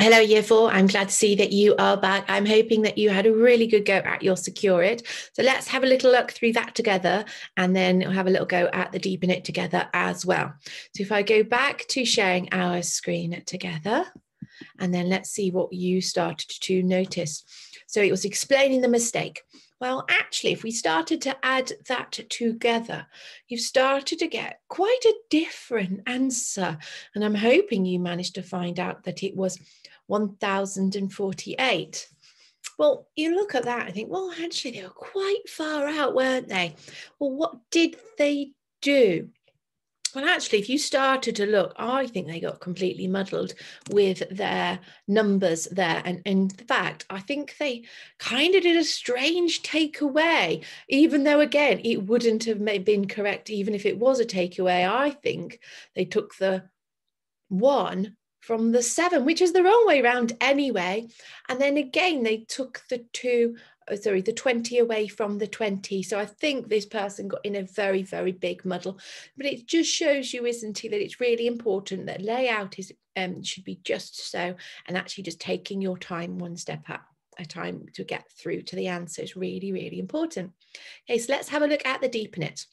Hello, Year 4. I'm glad to see that you are back. I'm hoping that you had a really good go at your Secure It. So let's have a little look through that together, and then we'll have a little go at the Deepen It together as well. So if I go back to sharing our screen together, and then let's see what you started to notice. So it was explaining the mistake. Well, actually, if we started to add that together, you've started to get quite a different answer. And I'm hoping you managed to find out that it was 1048. Well, you look at that and think, well, actually, they were quite far out, weren't they? Well, what did they do? Well, actually, if you started to look, I think they got completely muddled with their numbers there. And in fact, I think they kind of did a strange takeaway, even though, again, it wouldn't have been correct, even if it was a takeaway. I think they took the 1 from the 7, which is the wrong way around anyway. And then again, they took the 20 away from the 20. So I think this person got in a very, very big muddle. But it just shows you, isn't it, that it's really important that layout is should be just so, and actually just taking your time one step at a time to get through to the answer is really, really important. Okay, so let's have a look at the Deepen It.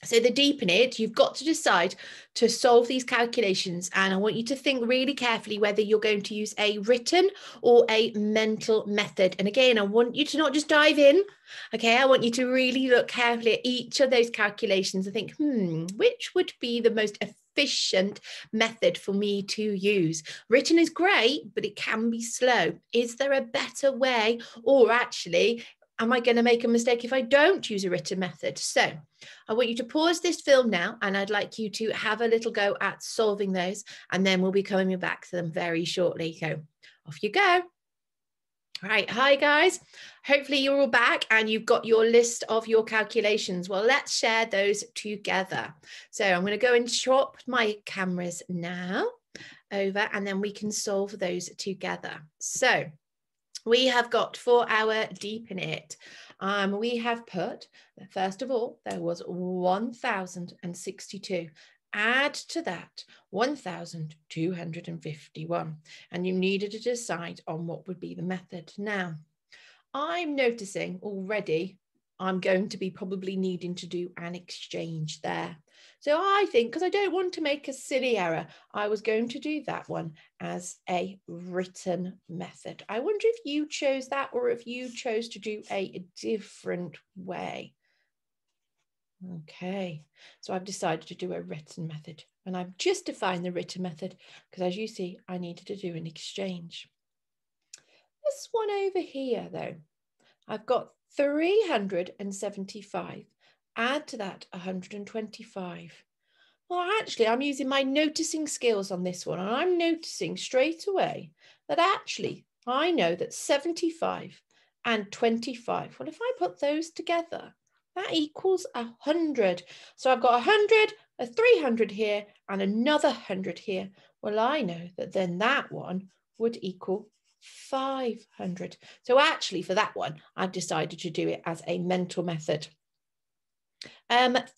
So the Deepen It, you've got to decide to solve these calculations, and I want you to think really carefully whether you're going to use a written or a mental method. And again, I want you to not just dive in, okay? I want you to really look carefully at each of those calculations and think, which would be the most efficient method for me to use? Written is great, but it can be slow. Is there a better way? Or actually, am I going to make a mistake if I don't use a written method? So I want you to pause this film now, and I'd like you to have a little go at solving those, and then we'll be coming back to them very shortly. So off you go. All right, hi guys. Hopefully you're all back and you've got your list of your calculations. Well, let's share those together. So I'm going to go and swap my cameras now over, and then we can solve those together. So we have got for our Deepen It, we have put, first of all, there was 1062. Add to that 1251, and you needed to decide on what would be the method. Now, I'm noticing already I'm going to be probably needing to do an exchange there. So I think, because I don't want to make a silly error, I was going to do that one as a written method. I wonder if you chose that, or if you chose to do a different way. Okay, so I've decided to do a written method, and I've just defined the written method because, as you see, I needed to do an exchange. This one over here, though, I've got 375. Add to that 125. Well, actually, I'm using my noticing skills on this one, and I'm noticing straight away that actually I know that 75 and 25, well, if I put those together, that equals 100. So I've got 100, a 300 here, and another 100 here. Well, I know that then that one would equal 500. So actually, for that one, I've decided to do it as a mental method.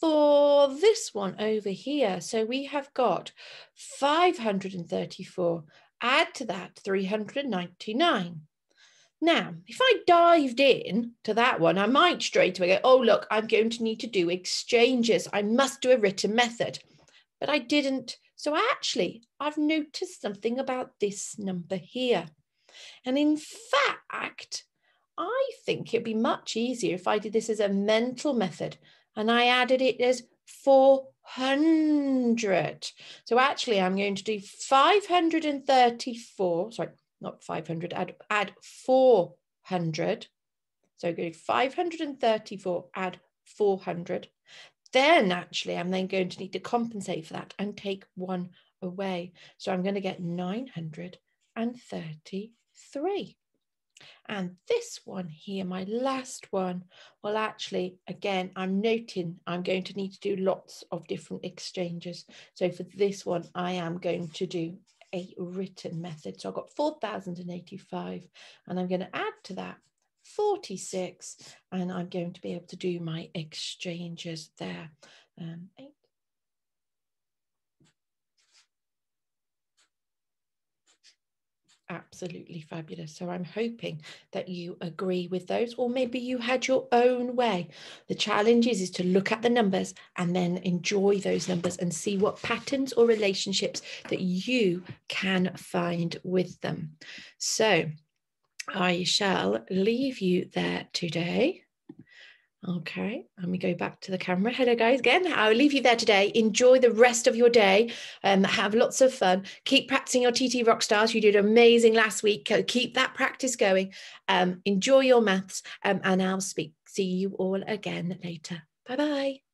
For this one over here, so we have got 534. Add to that 399. Now, if I dived in to that one, I might straight away go, oh, look, I'm going to need to do exchanges. I must do a written method. But I didn't. So actually, I've noticed something about this number here. And in fact, I think it'd be much easier if I did this as a mental method and I added it as 400. So actually, I'm going to do 534, sorry, not 500, add 400. So go to 534, add 400. Then actually, I'm then going to need to compensate for that and take one away. So I'm going to get 933. And this one here, my last one, well, actually, again, I'm noting I'm going to need to do lots of different exchanges. So for this one, I am going to do a written method. So I've got 4,085, and I'm going to add to that 46, and I'm going to be able to do my exchanges there. 8. Absolutely fabulous. So I'm hoping that you agree with those, or maybe you had your own way. The challenge is to look at the numbers and then enjoy those numbers and see what patterns or relationships that you can find with them. So I shall leave you there today. Okay, let me go back to the camera. Hello guys again. I'll leave you there today. Enjoy the rest of your day and have lots of fun. Keep practicing your TT Rockstars. You did amazing last week. Keep that practice going. Enjoy your maths and I'll see you all again later. Bye-bye.